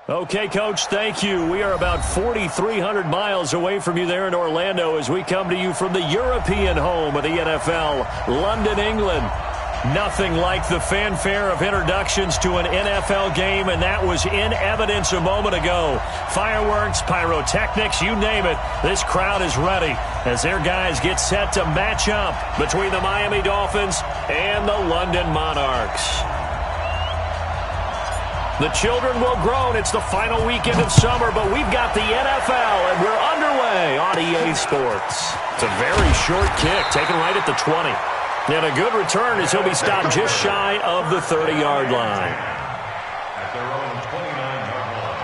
Okay, Coach, thank you. We are about 4,300 miles away from you there in Orlando as we come to you from the European home of the NFL, London, England. Nothing like the fanfare of introductions to an NFL game, and that was in evidence a moment ago. Fireworks, pyrotechnics, you name it. This crowd is ready as their guys get set to match up between the Miami Dolphins and the London Monarchs. The children will groan. It's the final weekend of summer, but we've got the NFL, and we're underway on EA Sports. It's a very short kick, taken right at the 20. And a good return as he'll be stopped just shy of the 30-yard line. At their own 29-yard line.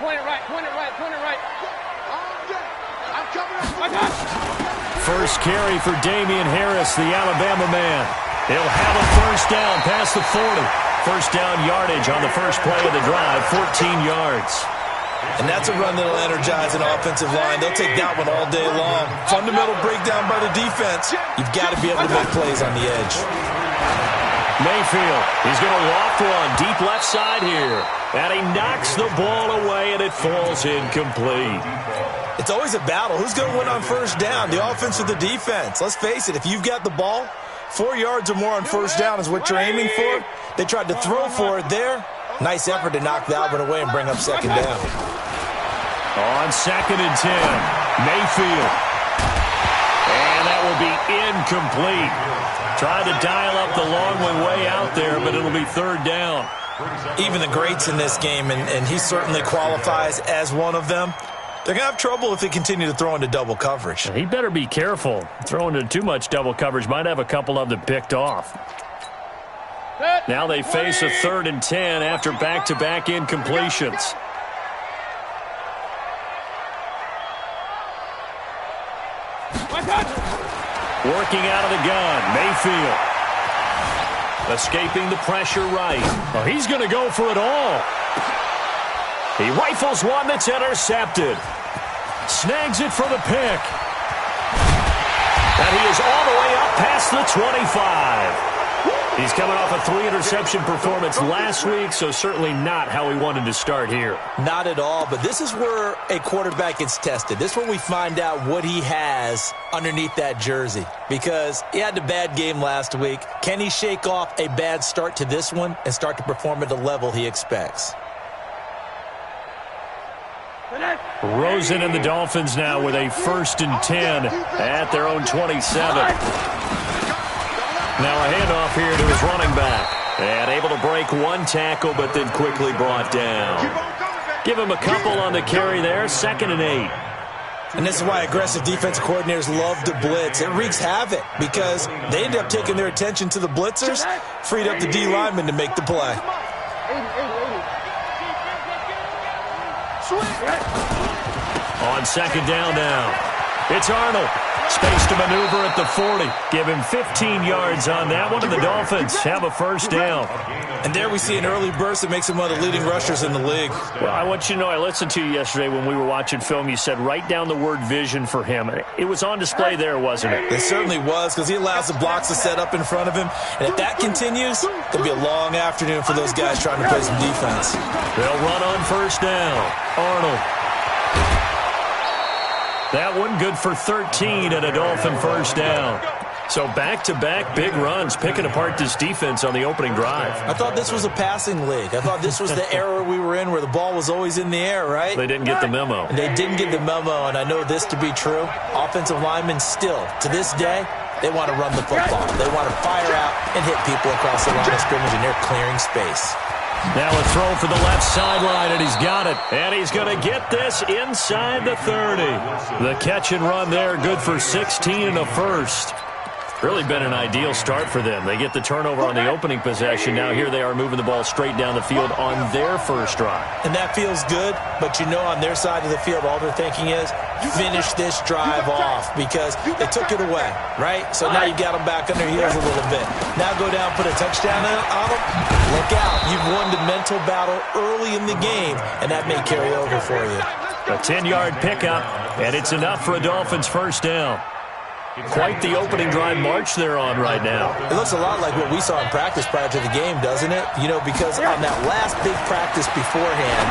Point it right, point it right, point it right. First carry for Damian Harris, the Alabama man. He'll have a first down past the 40. First down yardage on the first play of the drive, 14 yards. And that's a run that'll energize an offensive line. They'll take that one all day long. Fundamental breakdown by the defense. You've got to be able to make plays on the edge. Mayfield, he's going to loft one deep left side here. And he knocks the ball away, and it falls incomplete. It's always a battle. Who's going to win on first down, the offense or the defense? Let's face it, if you've got the ball, 4 yards or more on first down is what you're aiming for. They tried to throw for it there. Nice effort to knock that one away and bring up second down. On 2nd and 10, Mayfield. And that will be incomplete. Tried to dial up the long one way out there, but it'll be third down. Even the greats in this game, and he certainly qualifies as one of them, they're going to have trouble if they continue to throw into double coverage. He better be careful. Throwing into too much double coverage might have a couple of them picked off. Now they face a 3rd and 10 after back-to-back incompletions. Working out of the gun, Mayfield. Escaping the pressure right. Oh, he's going to go for it all. He rifles one that's intercepted. Snags it for the pick. And he is all the way up past the 25. He's coming off a 3-interception performance last week, so certainly not how he wanted to start here. Not at all, but this is where a quarterback gets tested. This is where we find out what he has underneath that jersey, because he had a bad game last week. Can he shake off a bad start to this one and start to perform at the level he expects? Rosen and the Dolphins now with a 1st and 10 at their own 27. Now a handoff here to his running back. And able to break one tackle, but then quickly brought down. Give him a couple on the carry there, 2nd and 8. And this is why aggressive defensive coordinators love to blitz. It wreaks havoc because they end up taking their attention to the blitzers, freed up the D lineman to make the play. On 2nd down now. It's Arnold. Space to maneuver at the 40. Give him 15 yards on that one, and the Dolphins have a first down. And there we see an early burst that makes him one of the leading rushers in the league. Well, I want you to know, I listened to you yesterday when we were watching film. You said write down the word vision for him. It was on display there, wasn't it? It certainly was, because he allows the blocks to set up in front of him. And if that continues, it'll be a long afternoon for those guys trying to play some defense. They'll run on first down. Arnold. That one good for 13 and a Dolphin first down. So back-to-back big runs, picking apart this defense on the opening drive. I thought this was a passing league. I thought this was the era we were in where the ball was always in the air, right? They didn't get the memo. They didn't get the memo, and I know this to be true. Offensive linemen still, to this day, they want to run the football. They want to fire out and hit people across the line of scrimmage, and they're clearing space. Now a throw for the left sideline, and he's got it. And he's going to get this inside the 30. The catch and run there, good for 16 and a first. Really been an ideal start for them. They get the turnover on the opening possession. Now here they are moving the ball straight down the field on their first drive. And that feels good, but you know on their side of the field, all they're thinking is, finish this drive off, because they took it away, right? So now you got them back on their heels a little bit. Now go down, put a touchdown on them. Look out. You've won the mental battle early in the game, and that may carry over for you. A 10-yard pickup. and it's enough for a Dolphins first down. Quite the opening drive march they're on right now. It looks a lot like what we saw in practice prior to the game, doesn't it? You know, because on that last big practice beforehand,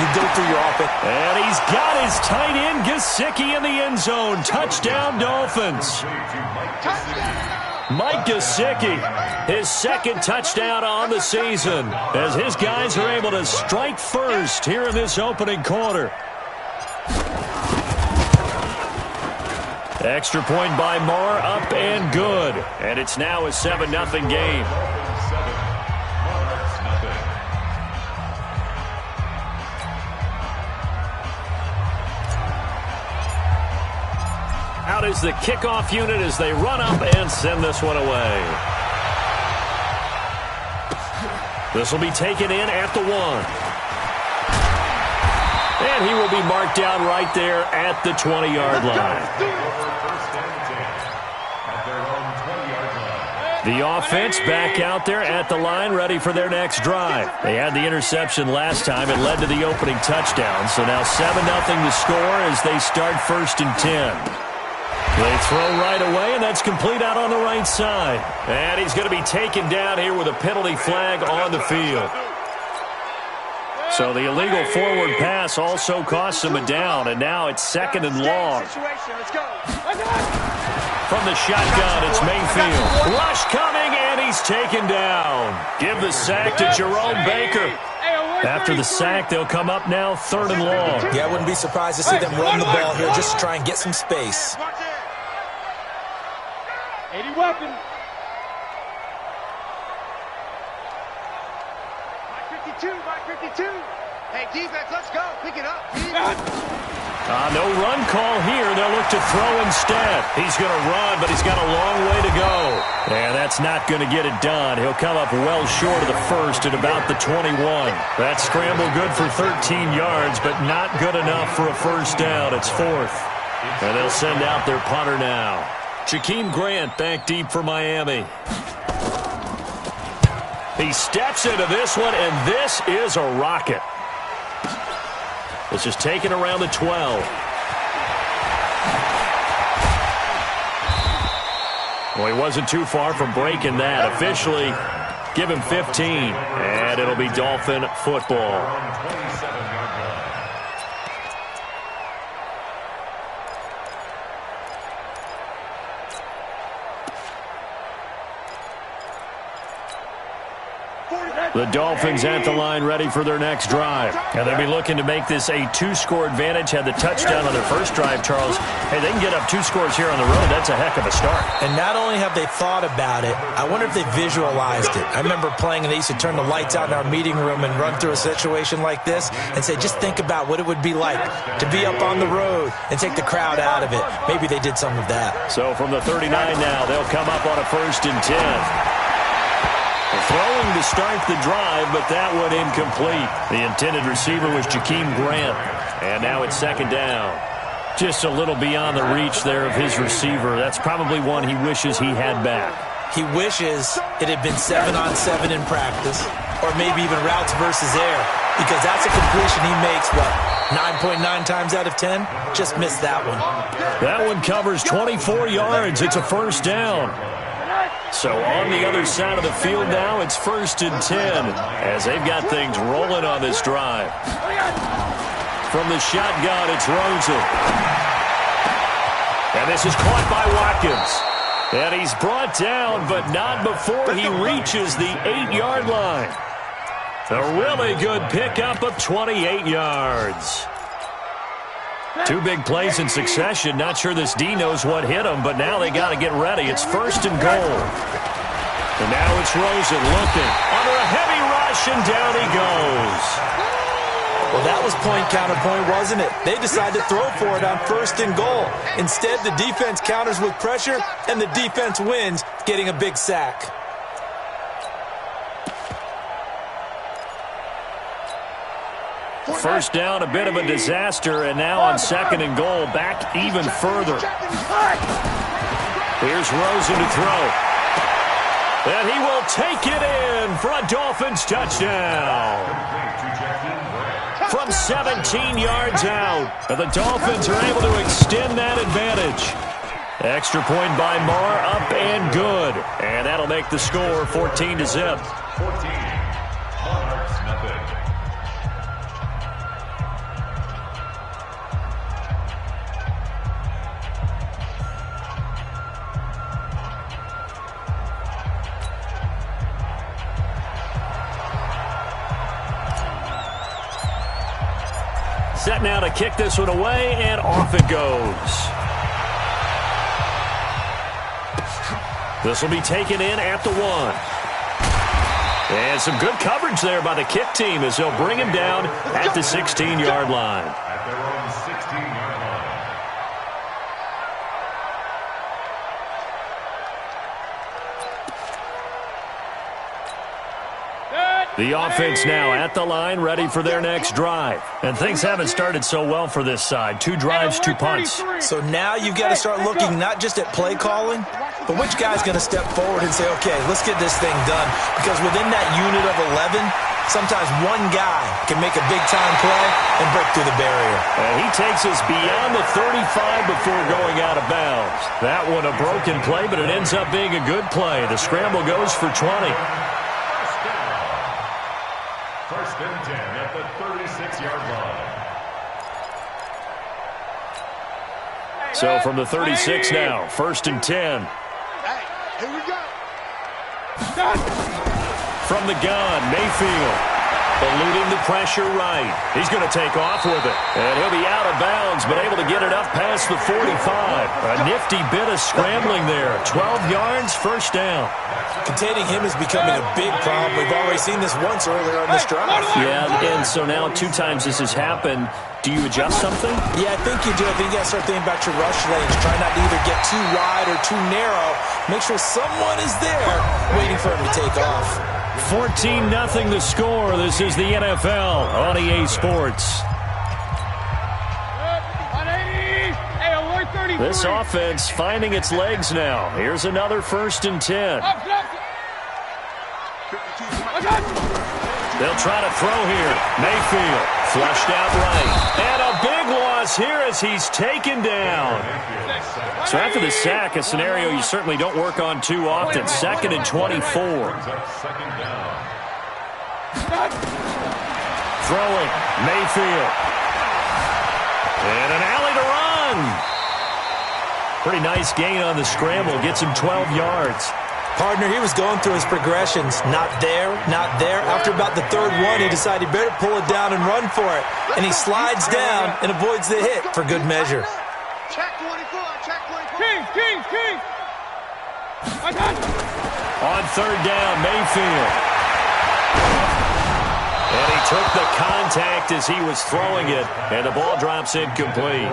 you go through your offense. And he's got his tight end, Gesicki, in the end zone. Touchdown, Dolphins. Mike Gesicki, his second touchdown on the season, as his guys are able to strike first here in this opening quarter. Extra point by Moore, up and good. And it's now a 7-0 game. Out is the kickoff unit as they run up and send this one away. This will be taken in at the 1. And he will be marked down right there at the 20-yard line. The offense back out there at the line, ready for their next drive. They had the interception last time. It led to the opening touchdown. So now 7-0 the score as they start 1st and 10. They throw right away, and that's complete out on the right side. And he's going to be taken down here with a penalty flag on the field. So the illegal forward pass also costs him a down, and now it's 2nd and long. From the shotgun, it's Mayfield. Rush coming, and he's taken down. Give the sack to Jerome Baker. After the sack, they'll come up now 3rd and long. Yeah, I wouldn't be surprised to see them run the ball here just to try and get some space. 80 weapon. 52. Hey, defense, let's go. Pick it up. No run call here. They'll look to throw instead. He's going to run, but he's got a long way to go. And that's not going to get it done. He'll come up well short of the first at about the 21. That scramble good for 13 yards, but not good enough for a first down. It's 4th. And they'll send out their punter now. Jakeem Grant back deep for Miami. He steps into this one, and this is a rocket. This is taken around the 12. Well, he wasn't too far from breaking that. Officially, give him 15, and it'll be Dolphin football. The Dolphins at the line ready for their next drive. And they'll be looking to make this a 2-score advantage. Had the touchdown on their first drive, Charles. Hey, they can get up 2 scores here on the road. That's a heck of a start. And not only have they thought about it, I wonder if they visualized it. I remember playing and they used to turn the lights out in our meeting room and run through a situation like this and say, just think about what it would be like to be up on the road and take the crowd out of it. Maybe they did some of that. So from the 39 now, they'll come up on a 1st and 10. Throwing to start the drive, but that one incomplete. The intended receiver was Jakeem Grant. And now it's 2nd down. Just a little beyond the reach there of his receiver. That's probably one he wishes he had back. He wishes it had been 7-on-7 in practice, or maybe even routes versus air, because that's a completion he makes, 9.9 times out of 10? Just missed that one. That one covers 24 yards. It's a 1st down. So on the other side of the field now, it's 1st and 10 as they've got things rolling on this drive. From the shotgun, it's Rosen. And this is caught by Watkins. And he's brought down, but not before he reaches the 8-yard line. A really good pickup of 28 yards. 2 big plays in succession. Not sure this D knows what hit him, but now they got to get ready. It's 1st and goal. And now it's Rosen looking under a heavy rush, and down he goes. Well, that was point counterpoint, wasn't it? They decided to throw for it on 1st and goal. Instead, the defense counters with pressure, and the defense wins, getting a big sack. First down, a bit of a disaster, and now on 2nd and goal, back even further. Here's Rosen to throw. And he will take it in for a Dolphins touchdown. from 17 yards out. And the Dolphins are able to extend that advantage. Extra point by Marr, up and good. And that'll make the score 14-0. 14. Monarchs method. Set now to kick this one away, and off it goes. This will be taken in at the 1. And some good coverage there by the kick team as they'll bring him down at the 16-yard line. At their own 16-yard line. The offense now at the line, ready for their next drive. And things haven't started so well for this side. 2 drives, 2 punts. So now you've got to start looking not just at play calling, but which guy's going to step forward and say, okay, let's get this thing done. Because within that unit of 11, sometimes one guy can make a big-time play and break through the barrier. And he takes us beyond the 35 before going out of bounds. That one a broken play, but it ends up being a good play. The scramble goes for 20. First and 10 at the 36-yard line. So from the 36 now, first and 10. Hey, here we go. From the gun, Mayfield. Eluding the pressure right. He's going to take off with it. And he'll be out of bounds, but able to get it up past the 45. A nifty bit of scrambling there. 12 yards, first down. Containing him is becoming a big problem. We've already seen this once earlier on this drive. Yeah, and so now 2 times this has happened. Do you adjust something? Yeah, I think you do. I think you got to start thinking about your rush lanes. Try not to either get too wide or too narrow. Make sure someone is there waiting for him to take off. 14-0 the score. This is the NFL on EA Sports. This offense finding its legs now. Here's another first and 10. They'll try to throw here. Mayfield flushed out right. And a big loss here as he's taken down. So after the sack, a scenario you certainly don't work on too often. 2nd and 24. Throwing. Mayfield. And an alley to run. Pretty nice gain on the scramble. Gets him 12 yards. Partner, he was going through his progressions. Not there, not there. After about the 3rd one, he decided he better pull it down and run for it. And he slides down and avoids the hit for good measure. Check 24, check 24. King. On 3rd down, Mayfield. And he took the contact as he was throwing it, and the ball drops incomplete.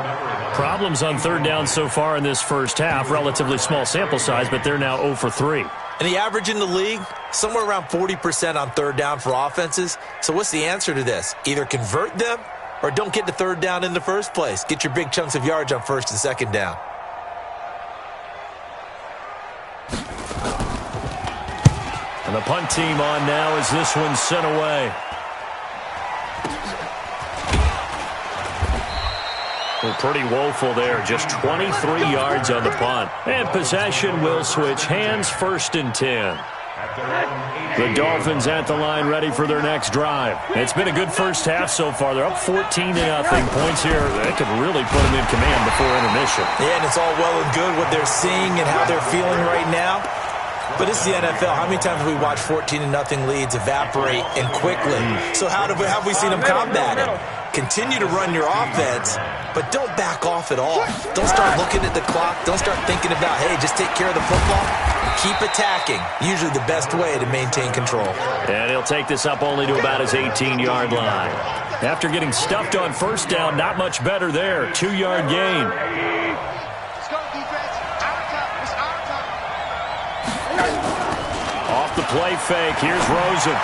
Problems on 3rd down so far in this first half. Relatively small sample size, but they're now 0 for 3. And the average in the league, somewhere around 40% on 3rd down for offenses. So what's the answer to this? Either convert them or don't get to 3rd down in the first place. Get your big chunks of yards on 1st and 2nd down. And the punt team on now as this one's sent away. Well, pretty woeful there. Just 23 yards on the punt. And possession will switch hands, 1st and 10. The Dolphins at the line ready for their next drive. It's been a good first half so far. They're up 14-0. Points here, they could really put them in command before intermission. Yeah, and it's all well and good what they're seeing and how they're feeling right now. But it's the NFL. How many times have we watched 14-0 leads evaporate and quickly? So how have we seen them combat it? Continue to run your offense, but don't back off at all. Don't start looking at the clock. Don't start thinking about, hey, just take care of the football. Keep attacking. Usually the best way to maintain control. And he'll take this up only to about his 18-yard line. After getting stuffed on 1st down, not much better there. 2-yard gain. Let's go, defense. Our time. It's our time. Off the play fake. Here's Rosen.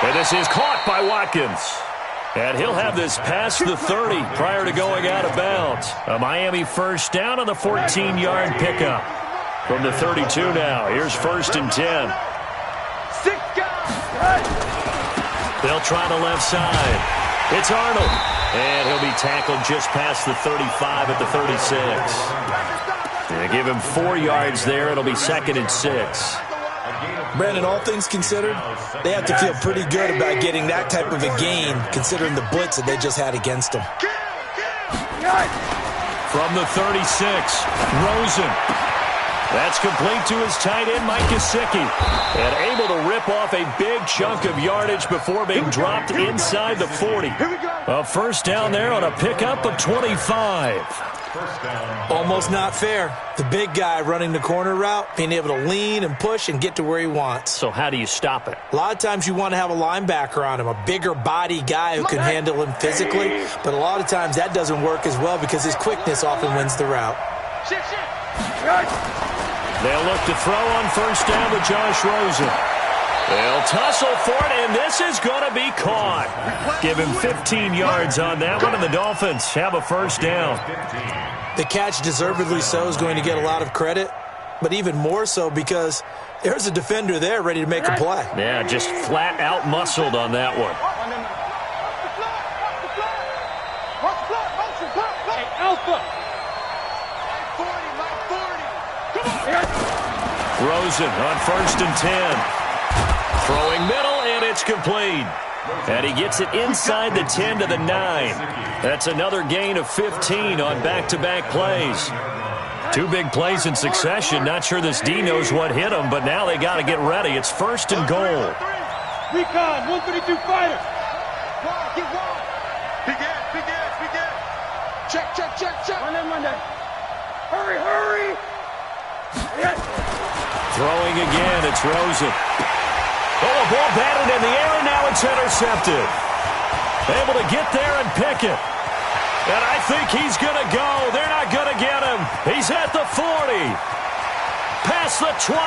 And this is caught by Watkins. And he'll have this past the 30 prior to going out of bounds. A Miami 1st down on the 14-yard pickup. From the 32 now, here's 1st and 10. 6 guys. They'll try the left side. It's Arnold. And he'll be tackled just past the 35 at the 36. They give him 4 yards there. It'll be 2nd and 6. Brandon, all things considered, they have to feel pretty good about getting that type of a gain, considering the blitz that they just had against them. From the 36, Rosen. That's complete to his tight end, Mike Gesicki. And able to rip off a big chunk of yardage before being dropped inside the 40. A first down there on a pickup of 25. Almost not fair. The big guy running the corner route, being able to lean and push and get to where he wants. So how do you stop it? A lot of times you want to have a linebacker on him, a bigger body guy who can handle him physically. But a lot of times that doesn't work as well because his quickness often wins the route. They'll look to throw on first down with Josh Rosen. They'll tussle for it, and this is going to be caught. Give him 15 yards on that one, and the Dolphins have a first down. The catch, deservedly so, is going to get a lot of credit, but even more so because there's a defender there ready to make a play. Yeah, just flat out muscled on that one. Rosen on first and 10. Throwing middle, and it's complete. And he gets it inside the 10 to the 9. That's another gain of 15 on back-to-back plays. 2 big plays in succession. Not sure this D knows what hit him, but now they got to get ready. It's first and goal. Recon, 132 fighter. Get wide. Big ass. Check. Monday. Hurry. Throwing again, it's Rosen. Oh, a ball batted in the air, and now it's intercepted. Able to get there and pick it. And I think he's going to go. They're not going to get him. He's at the 40. Past the 20.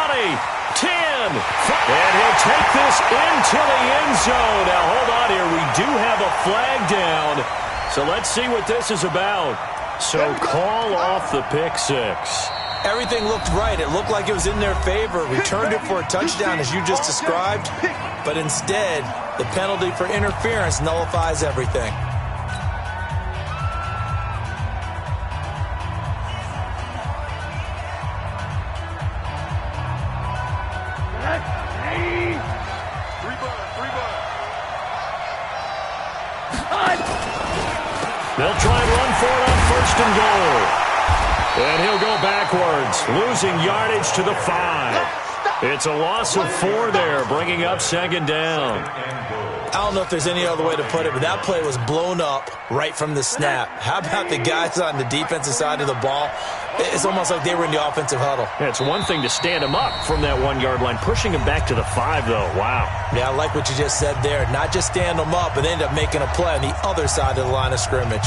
10. And he'll take this into the end zone. Now, hold on here. We do have a flag down. So let's see what this is about. So call off the pick six. Everything looked right. It looked like it was in their favor. Returned it for a touchdown, as you just described. But instead, the penalty for interference nullifies everything. They'll try and run for it on first and goal. And he'll go backwards, losing yardage to the 5. It's a loss of 4 there, bringing up second down. I don't know if there's any other way to put it, but that play was blown up right from the snap. How about the guys on the defensive side of the ball? It's almost like they were in the offensive huddle. Yeah, it's one thing to stand him up from that 1-yard line. Pushing him back to the 5, though. Wow. Yeah, I like what you just said there. Not just stand them up, but end up making a play on the other side of the line of scrimmage.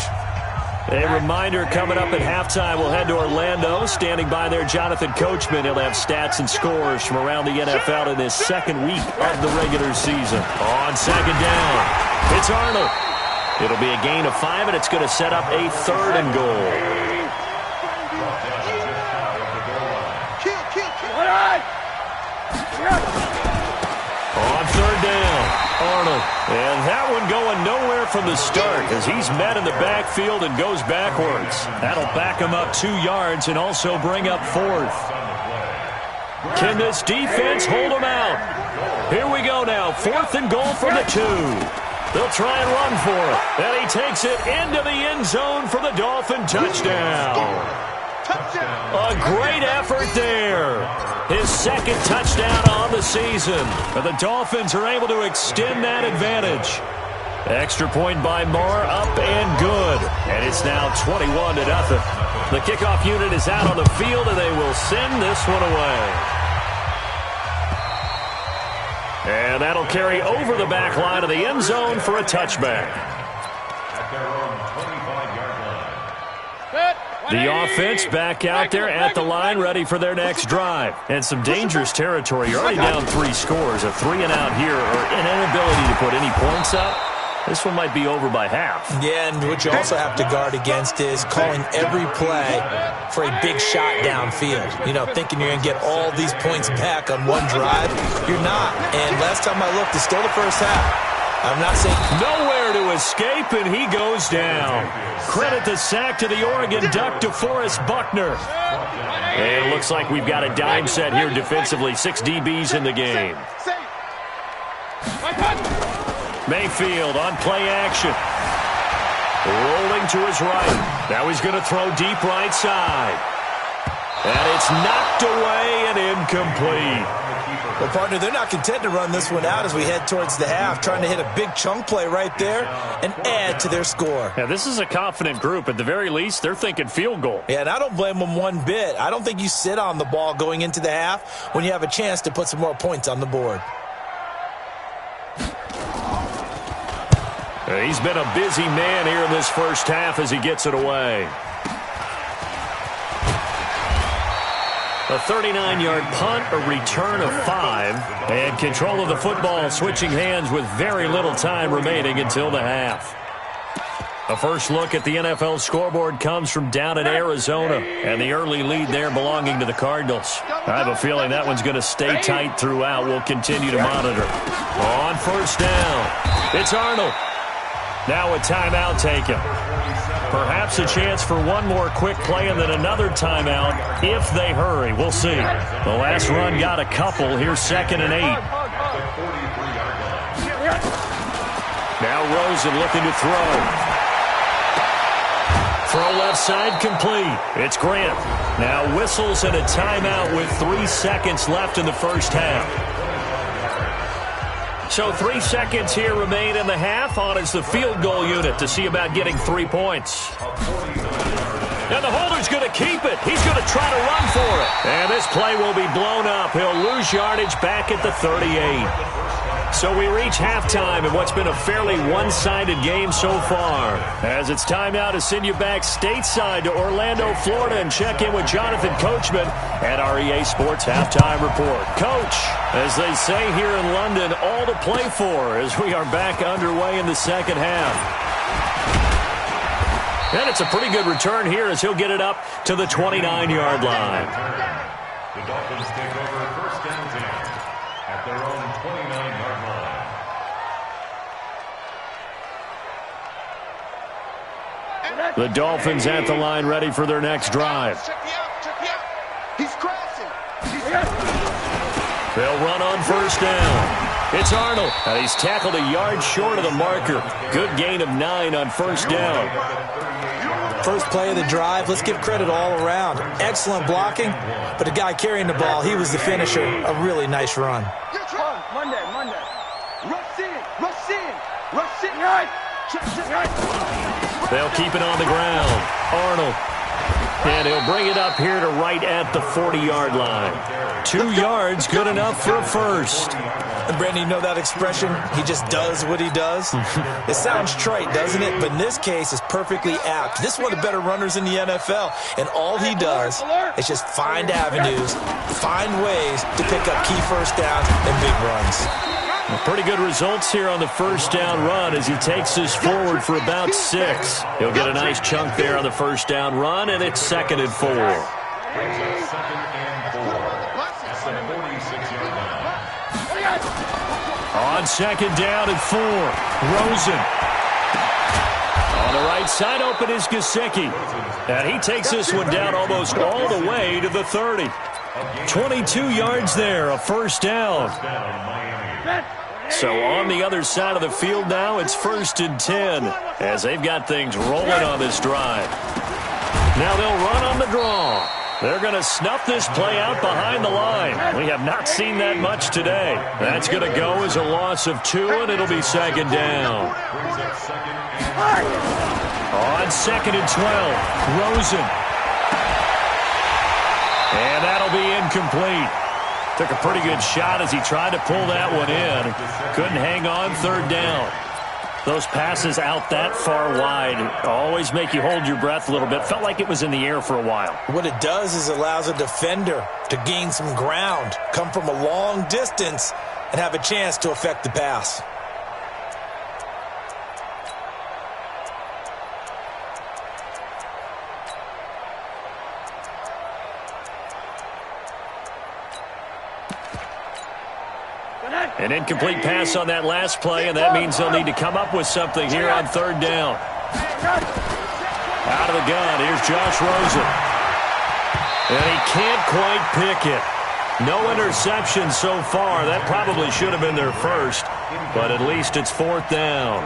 A reminder, coming up at halftime, we'll head to Orlando. Standing by there, Jonathan Coachman. He'll have stats and scores from around the NFL in his second week of the regular season. On second down, it's Arnold. It'll be a gain of 5, and it's going to set up a 3rd and goal. On 3rd down, Arnold. And that one going nowhere from the start as he's met in the backfield and goes backwards. That'll back him up 2 yards and also bring up 4th. Can this defense hold him out? Here we go now. 4th and goal from the 2. They'll try and run for it. And he takes it into the end zone for the Dolphin touchdown. A great effort there. His 2nd touchdown on the season. But the Dolphins are able to extend that advantage. Extra point by Moore, up and good. And it's now 21-0. The kickoff unit is out on the field, and they will send this one away. And that'll carry over the back line of the end zone for a touchback. The offense back out there at the line, ready for their next drive. And some dangerous territory. You're already down 3 scores. A 3-and-out here, or an inability to put any points up. This one might be over by half. Yeah, and what you also have to guard against is calling every play for a big shot downfield. You know, thinking you're going to get all these points back on one drive. You're not. And last time I looked, it's still the first half. I'm not saying nowhere there to escape, and he goes down. Credit the sack to the Oregon Duck, DeForest Buckner. And it looks like we've got a dime set here defensively. 6 DBs in the game. Mayfield on play action. Rolling to his right. Now he's going to throw deep right side. And it's knocked away and incomplete. Well, partner, they're not content to run this one out as we head towards the half, trying to hit a big chunk play right there and add to their score. Yeah, this is a confident group. At the very least, they're thinking field goal. Yeah, and I don't blame them one bit. I don't think you sit on the ball going into the half when you have a chance to put some more points on the board. He's been a busy man here in this first half as he gets it away. A 39-yard punt, a return of 5, and control of the football switching hands with very little time remaining until the half. A first look at the NFL scoreboard comes from down in Arizona, and the early lead there belonging to the Cardinals. I have a feeling that one's going to stay tight throughout. We'll continue to monitor. On first down, it's Arnold. Now a timeout taken. Perhaps a chance for one more quick play and then another timeout if they hurry. We'll see. The last run got a couple. Here's 2nd and 8. Now Rosen looking to throw. Throw left side complete. It's Grant. Now whistles and a timeout with 3 seconds left in the first half. So 3 seconds here remain in the half. On is the field goal unit to see about getting 3 points. And the holder's going to keep it. He's going to try to run for it. And this play will be blown up. He'll lose yardage back at the 38. So we reach halftime in what's been a fairly one-sided game so far. As it's time now to send you back stateside to Orlando, Florida, and check in with Jonathan Coachman at our EA Sports Halftime Report. Coach, as they say here in London, all to play for as we are back underway in the second half. And it's a pretty good return here as he'll get it up to the 29-yard line. The Dolphins take over first and 10 at their own 29-yard line. The Dolphins at the line ready for their next drive. Check me out. He's crashing. They'll run on first down. It's Arnold, and he's tackled a yard short of the marker. Good gain of 9 on first down. First play of the drive, let's give credit all around. Excellent blocking, but the guy carrying the ball, he was the finisher. A really nice run. Monday. Rush in. They'll keep it on the ground. Arnold. And he'll bring it up here to right at the 40-yard line. 2 yards, good enough for a first. And Brandon, you know that expression? He just does what he does? It sounds trite, doesn't it? But in this case, it's perfectly apt. This is one of the better runners in the NFL. And all he does is just find avenues, find ways to pick up key first downs and big runs. Pretty good results here on the first down run as he takes this forward for about 6. He'll get a nice chunk there on the first down run, and it's 2nd and 4. On 2nd down and 4, Rosen. On the right side open is Gesicki. And he takes this one down almost all the way to the 30. 22 yards there, a first down. So on the other side of the field now, it's 1st and 10 as they've got things rolling on this drive. Now they'll run on the draw. They're going to snuff this play out behind the line. We have not seen that much today. That's going to go as a loss of 2, and it'll be 2nd down. On 2nd and 12, Rosen. And that'll be incomplete. Took a pretty good shot as he tried to pull that one in. Couldn't hang on, 3rd down. Those passes out that far wide always make you hold your breath a little bit. Felt like it was in the air for a while. What it does is it allows a defender to gain some ground, come from a long distance, and have a chance to affect the pass. An incomplete pass on that last play, and that means they'll need to come up with something here on third down. Out of the gun, here's Josh Rosen. And he can't quite pick it. No interception so far. That probably should have been their first, but at least it's fourth down.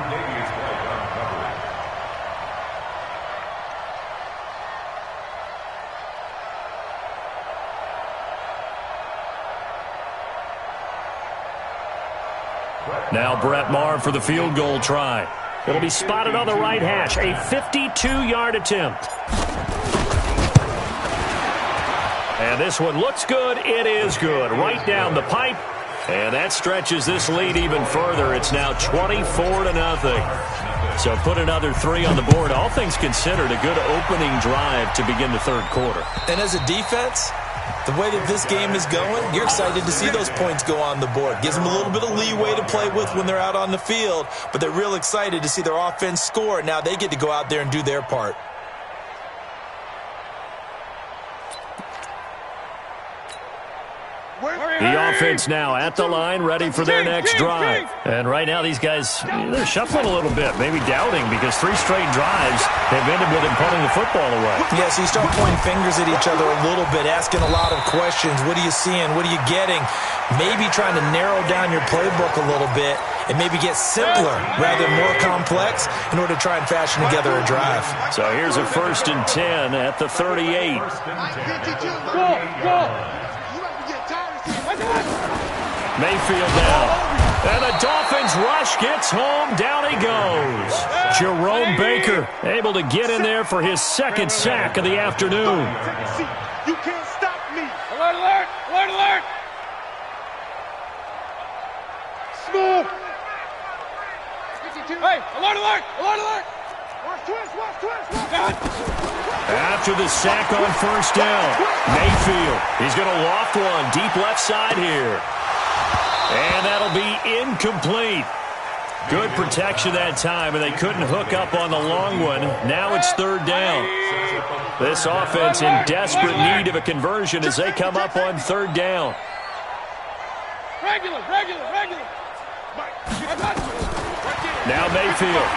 Now Brett Maher for the field goal try. It'll be spotted on the right hash. A 52-yard attempt. And this one looks good. It is good. Right down the pipe. And that stretches this lead even further. It's now 24-0. So put another 3 on the board. All things considered, a good opening drive to begin the third quarter. And as a defense, the way that this game is going, you're excited to see those points go on the board. Gives them a little bit of leeway to play with when they're out on the field, but they're real excited to see their offense score. Now they get to go out there and do their part. The offense now at the line, ready for their next drive. And right now these guys, they're shuffling a little bit, maybe doubting, because 3 straight drives have ended with them punting the football away. Yeah, so you start pointing fingers at each other a little bit, asking a lot of questions. What are you seeing? What are you getting? Maybe trying to narrow down your playbook a little bit and maybe get simpler rather than more complex in order to try and fashion together a drive. So here's a 1st and 10 at the 38. Mayfield now. And the Dolphins rush gets home. Down he goes. Jerome Baker able to get in there for his 2nd sack of the afternoon. You can't stop me. Alert, alert, alert, alert. Smooth. Hey, alert, alert, alert, alert. Watch twist, watch twist, watch. After the sack on 1st down, Mayfield, he's going to loft one deep left side here. And that'll be incomplete. Good protection that time, and they couldn't hook up on the long one. Now it's 3rd down. This offense in desperate need of a conversion as they come up on 3rd down. Regular. Now Mayfield.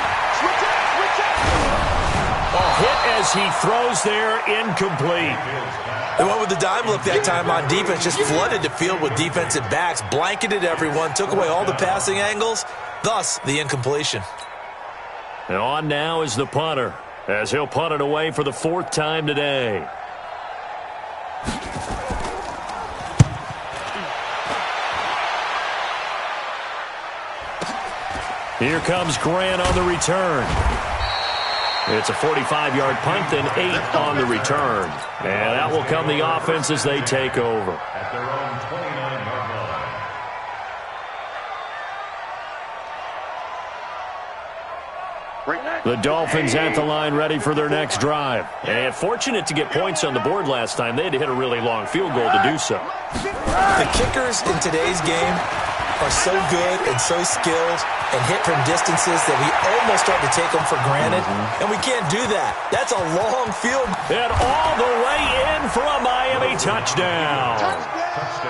A hit as he throws there, incomplete. They went with the dime look that time on defense, just flooded the field with defensive backs, blanketed everyone, took away all the passing angles, thus the incompletion. And on now is the punter, as he'll punt it away for the 4th time today. Here comes Grant on the return. It's a 45-yard punt and 8 on the return. And out will come the offense as they take over. At their own 29-yard line. The Dolphins at the line ready for their next drive. And fortunate to get points on the board last time. They had to hit a really long field goal to do so. The kickers in today's game are so good and so skilled and hit from distances that we almost start to take them for granted, and we can't do that. That's a long field. And all the way in for a Miami touchdown.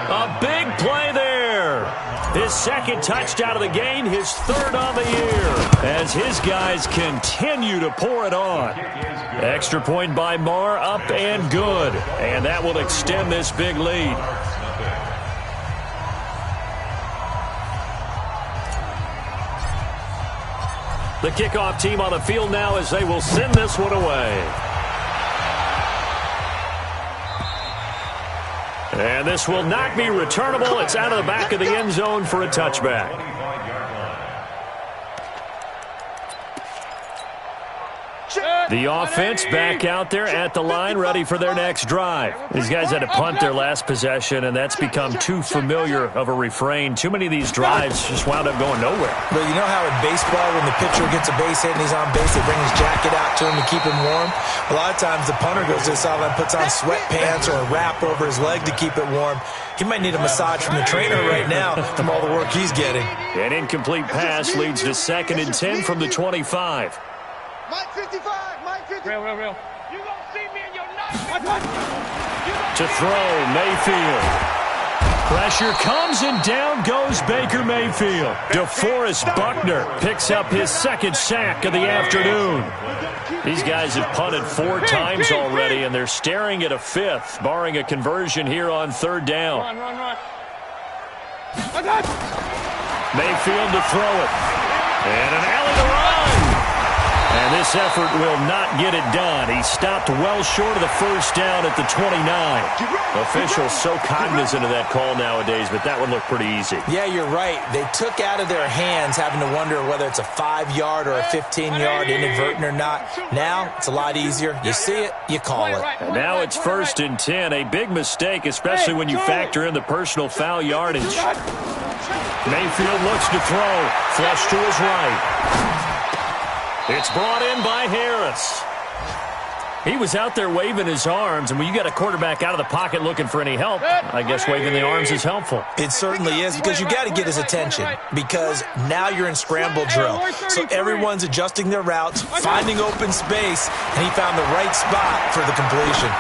A big play there. His 2nd touchdown of the game, his 3rd on the year, as his guys continue to pour it on. Extra point by Maher, up and good. And that will extend this big lead. The kickoff team on the field now as they will send this one away. And this will not be returnable. It's out of the back of the end zone for a touchback. The offense back out there at the line, ready for their next drive. These guys had to punt their last possession, and that's become too familiar of a refrain. Too many of these drives just wound up going nowhere. But you know how in baseball, when the pitcher gets a base hit and he's on base, they bring his jacket out to him to keep him warm? A lot of times the punter goes to the sideline, puts on sweatpants or a wrap over his leg to keep it warm. He might need a massage from the trainer right now from all the work he's getting. An incomplete pass leads to 2nd and 10 from the 25. Mike 55, Mike 55. Real. You gonna see me in your night. To throw, Mayfield. Pressure comes, and down goes Baker Mayfield. DeForest Buckner picks up his second sack of the afternoon. These guys have punted 4 times already, and they're staring at a 5th, barring a conversion here on 3rd down. Run. Mayfield to throw it. And an alley to run. And this effort will not get it done. He stopped well short of the first down at the 29. Officials so cognizant of that call nowadays, but that one looked pretty easy. Yeah, you're right. They took out of their hands having to wonder whether it's a 5-yard or a 15-yard inadvertent or not. Now, it's a lot easier. You see it, you call it. And now it's 1st and 10. A big mistake, especially when you factor in the personal foul yardage. Mayfield looks to throw. Flush to his right. It's brought in by Harris. He was out there waving his arms, and when you got a quarterback out of the pocket looking for any help, I guess waving the arms is helpful. It certainly is, because you got to get his attention, because now you're in scramble drill. So everyone's adjusting their routes, finding open space, and he found the right spot for the completion.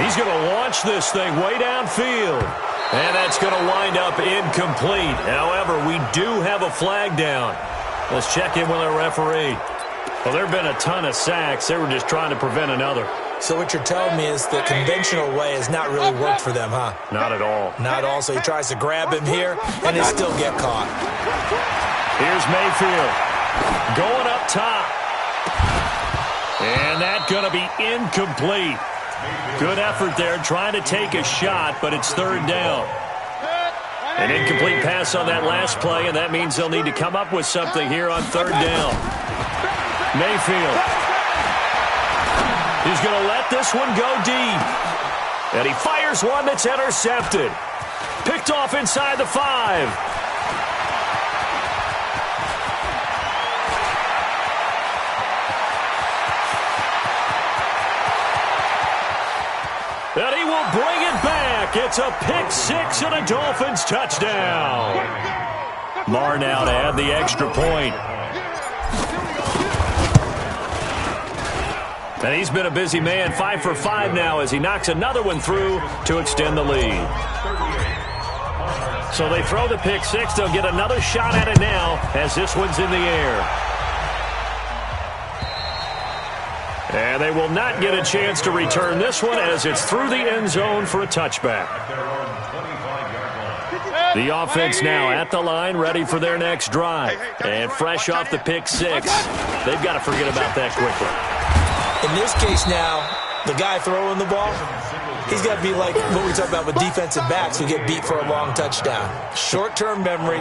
He's going to launch this thing way downfield, and that's going to wind up incomplete. However, we do have a flag down. Let's check in with our referee. Well, there have been a ton of sacks. They were just trying to prevent another. So what you're telling me is the conventional way has not really worked for them, huh? Not at all. Not at all. So he tries to grab him here, and he'll still get caught. Here's Mayfield going up top. And that's going to be incomplete. Good effort there trying to take a shot, but it's 3rd down. An incomplete pass on that last play, and that means they'll need to come up with something here on 3rd down. Mayfield. He's going to let this one go deep. And he fires one that's intercepted. Picked off inside the 5. And he will bring it back. It's a pick 6 and a Dolphins touchdown. Marr now to add the extra point. And he's been a busy man, 5 for 5 now as he knocks another one through to extend the lead. So they throw the pick 6. They'll get another shot at it now as this one's in the air. And they will not get a chance to return this one as it's through the end zone for a touchback. The offense now at the line, ready for their next drive. And fresh off the pick 6, they've got to forget about that quickly. In this case now, the guy throwing the ball, he's got to be like what we talk about with defensive backs who get beat for a long touchdown. Short-term memory,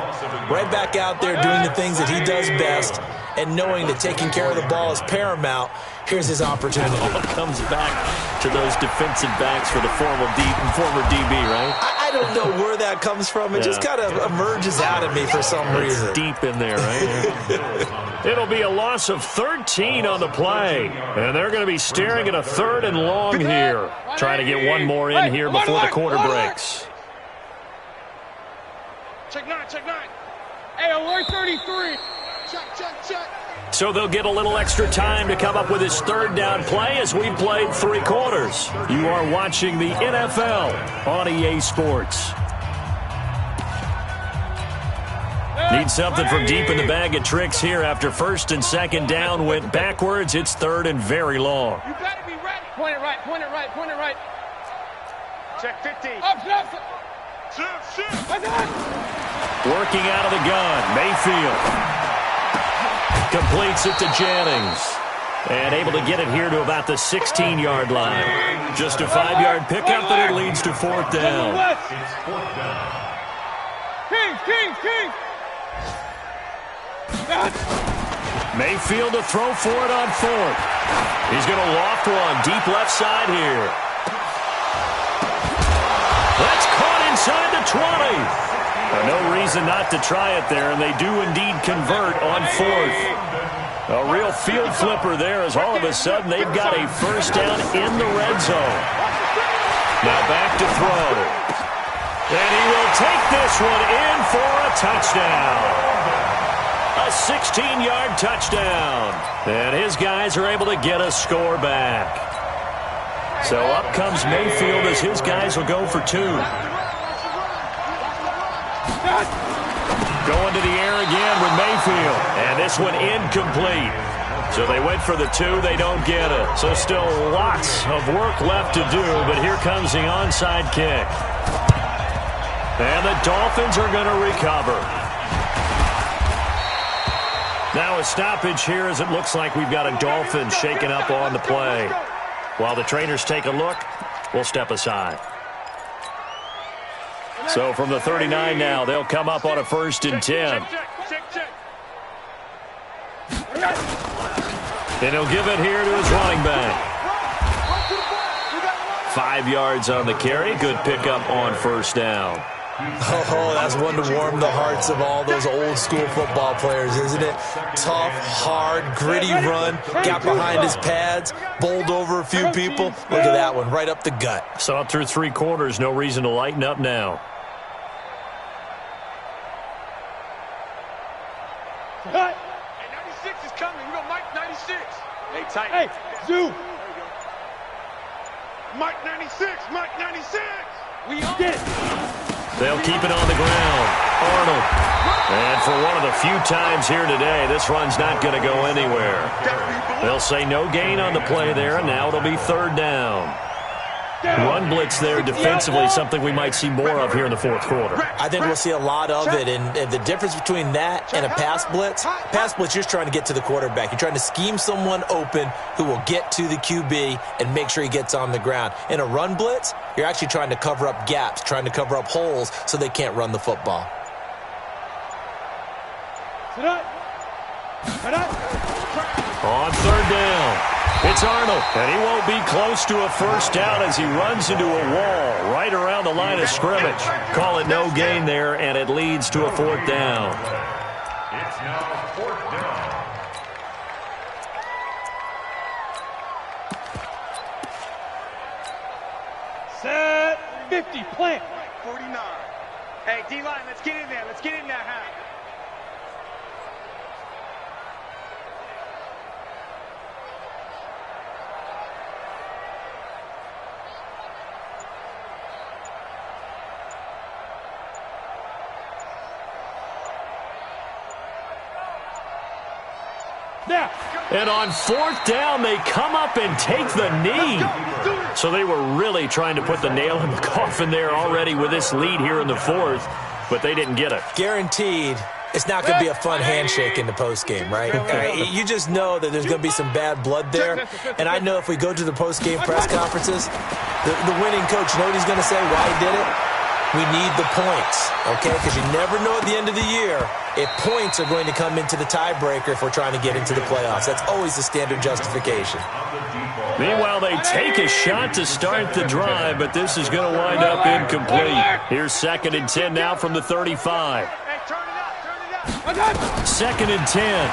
right back out there doing the things that he does best, and knowing that taking care of the ball is paramount. Here's his opportunity. It all comes back to those defensive backs for the former DB, right? I don't know where that comes from. It just kind of emerges out of me for some reason. It's deep in there, right? It'll be a loss of 13 on the play. And they're going to be staring at a 3rd and long here. Trying to get one more in here before the quarter breaks. Check 9. Hey, alert 33. Check. So they'll get a little extra time to come up with his 3rd down play as we played 3 quarters. You are watching the NFL on EA Sports. Need something from deep in the bag of tricks here after 1st and 2nd down went backwards. It's 3rd and very long. You better be ready. Point it right. Check 15. Up. Shoot. Working out of the gun, Mayfield. Completes it to Jennings. And able to get it here to about the 16-yard line. Just a 5-yard pickup, and it leads to 4th down. King. Mayfield to throw for it on 4th. He's going to loft one deep left side here. That's caught inside the 20. No reason not to try it there, and they do indeed convert on 4th. A real field flipper there as all of a sudden they've got a 1st down in the red zone. Now back to throw. And he will take this one in for a touchdown. A 16-yard touchdown. And his guys are able to get a score back. So up comes Mayfield as his guys will go for 2. Going to the air again with Mayfield. And this one incomplete. So they went for the 2. They don't get it. So still lots of work left to do. But here comes the onside kick. And the Dolphins are going to recover. Now a stoppage here as it looks like we've got a Dolphin shaken up on the play. While the trainers take a look, we'll step aside. So from the 39 now, they'll come up on a 1st and 10. And he'll give it here to his running back. 5 yards on the carry. Good pickup on 1st down. Oh, that's one to warm the hearts of all those old school football players, isn't it? Tough, hard, gritty run, got behind his pads, bowled over a few people. Look at that one, right up the gut. Saw it through 3 quarters, no reason to lighten up now. Hey, 96 is coming. We got Mike 96. Hey, tight. Hey, Zoo. Mike 96. Mike 96. We on it. They'll keep it on the ground. Arnold. And for one of the few times here today, this run's not going to go anywhere. They'll say no gain on the play there, and now it'll be 3rd down. Run blitz there defensively, something we might see more of here in the 4th quarter. I think we'll see a lot of it, and the difference between that and a pass blitz, you're just trying to get to the quarterback. You're trying to scheme someone open who will get to the QB and make sure he gets on the ground. In a run blitz, you're actually trying to cover up gaps, trying to cover up holes so they can't run the football. On 3rd down. It's Arnold, and he won't be close to a 1st down as he runs into a wall right around the line of scrimmage. Call it no gain there, and it leads to a 4th down. It's now 4th down. Set 50, plant. 49. Hey, D-line, let's get in there. Let's get in there, huh? And on 4th down, they come up and take the knee. So they were really trying to put the nail in the coffin there already with this lead here in the 4th, but they didn't get it. Guaranteed, it's not going to be a fun handshake in the postgame, right? You just know that there's going to be some bad blood there. And I know if we go to the postgame press conferences, the winning coach, you know what he's going to say, why he did it? We need the points, okay? Because you never know at the end of the year if points are going to come into the tiebreaker if we're trying to get into the playoffs. That's always the standard justification. Meanwhile, they take a shot to start the drive, but this is going to wind up incomplete. Here's 2nd and 10 now from the 35. Hey, turn it up. 2nd and 10.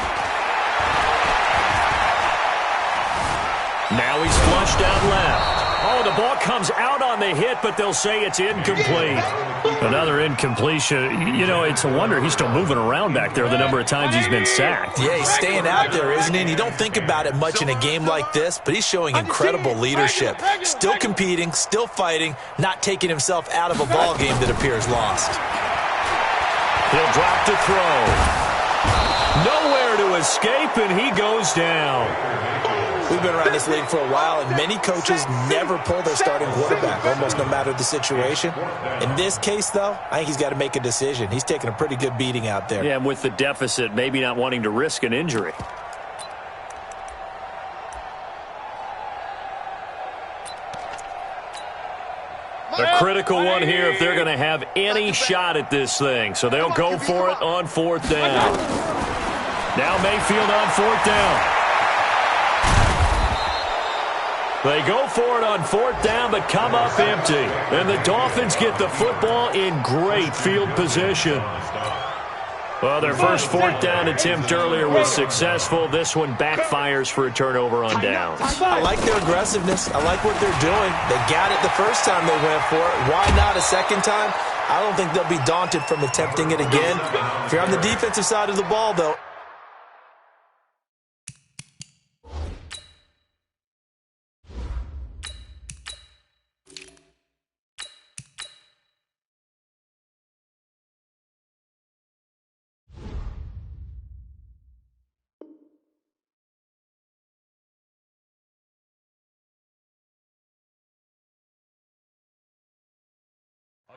Now he's flushed out left. Oh, the ball comes out on the hit, but they'll say it's incomplete. Another incompletion. You know, it's a wonder he's still moving around back there the number of times he's been sacked. Yeah, he's staying out there, isn't he? And you don't think about it much in a game like this, but he's showing incredible leadership. Still competing, still fighting, not taking himself out of a ball game that appears lost. He'll drop to throw. Nowhere to escape, and he goes down. We've been around this league for a while, and many coaches never pull their starting quarterback, almost no matter the situation. In this case, though, I think he's got to make a decision. He's taking a pretty good beating out there. Yeah, and with the deficit, maybe not wanting to risk an injury. A critical one here if they're going to have any shot at this thing. So they'll go for it on 4th down. Now Mayfield on 4th down. They go for it on 4th down, but come up empty. And the Dolphins get the football in great field position. Well, their first 4th down attempt earlier was successful. This one backfires for a turnover on downs. I like their aggressiveness. I like what they're doing. They got it the first time they went for it. Why not a second time? I don't think they'll be daunted from attempting it again. If you're on the defensive side of the ball, though,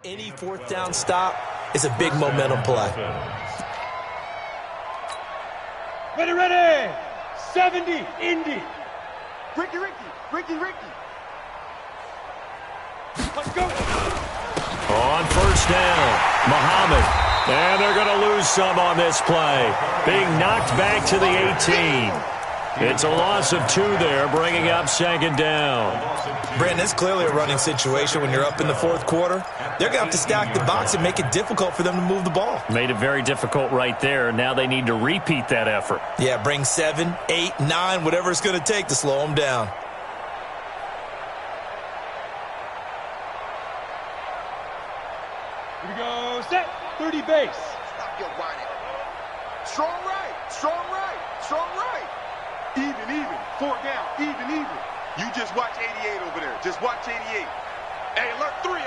any fourth down stop is a big momentum play. Ready. 70, Indy. Ricky. Let's go. On first down, Muhammad. And they're going to lose some on this play. Being knocked back to the 18. It's a loss of 2 there, bringing up second down. Brandon, it's clearly a running situation when you're up in the fourth quarter. They're going to have to stack the box and make it difficult for them to move the ball. Made it very difficult right there. Now they need to repeat that effort. Yeah, bring 7, 8, 9, whatever it's going to take to slow them down. Here we go. Set. 30 base. Stop your whining. Strong right. Even. 4 down. Even. You just watch 88 over there. Just watch 88. Hey, alert 3.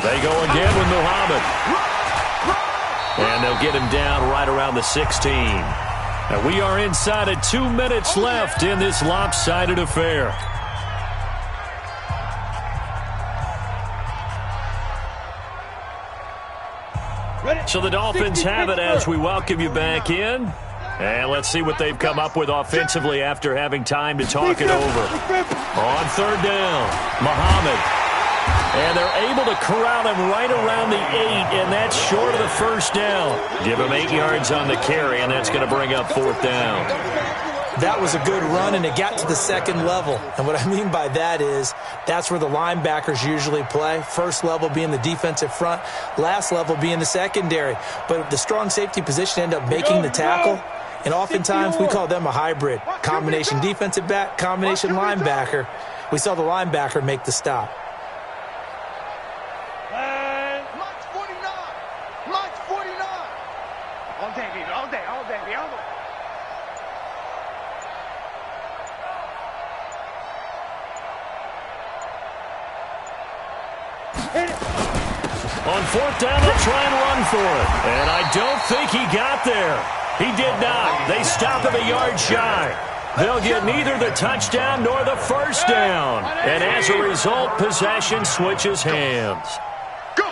They go again with Muhammad. And they'll get him down right around the 16. And we are inside of 2 minutes left in this lopsided affair. So the Dolphins have it as we welcome you back in. And let's see what they've come up with offensively after having time to talk it over. On third down, Muhammad. And they're able to corral him right around the 8, and that's short of the first down. Give him 8 yards on the carry, and that's going to bring up fourth down. That was a good run, and it got to the second level. And what I mean by that is that's where the linebackers usually play. First level being the defensive front, last level being the secondary. But the strong safety position ended up making the tackle, and oftentimes we call them a hybrid. Combination defensive back, combination linebacker. We saw the linebacker make the stop. On fourth down, they'll try and run for it. And I don't think he got there. He did not. They stop him a yard shy. They'll get neither the touchdown nor the first down. And as a result, possession switches hands.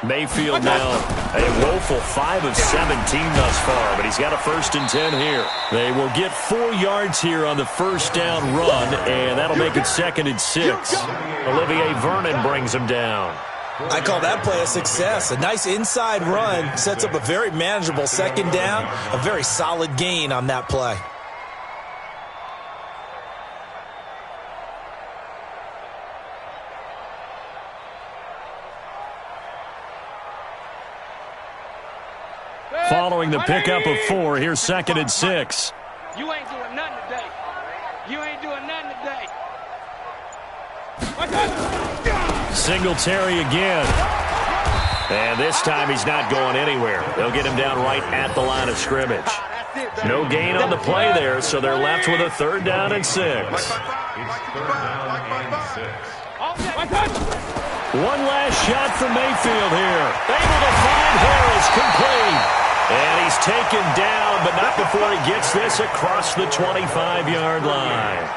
Mayfield now a woeful 5 of 17 thus far, but he's got a 1st and 10 here. They will get 4 yards here on the first down run, and that'll make it 2nd and 6. Olivier Vernon brings him down. I call that play a success. A nice inside run sets up a very manageable 2nd down, a very solid gain on that play. Following the pickup of 4, here's 2nd and 6. You ain't doing nothing today. Singletary again. And this time he's not going anywhere. They'll get him down right at the line of scrimmage. No gain on the play there, so they're left with a 3rd down and 6. It's 3rd down and 6. One last shot from Mayfield here. Able to find Harris, complete. And he's taken down, but not before he gets this across the 25-yard line.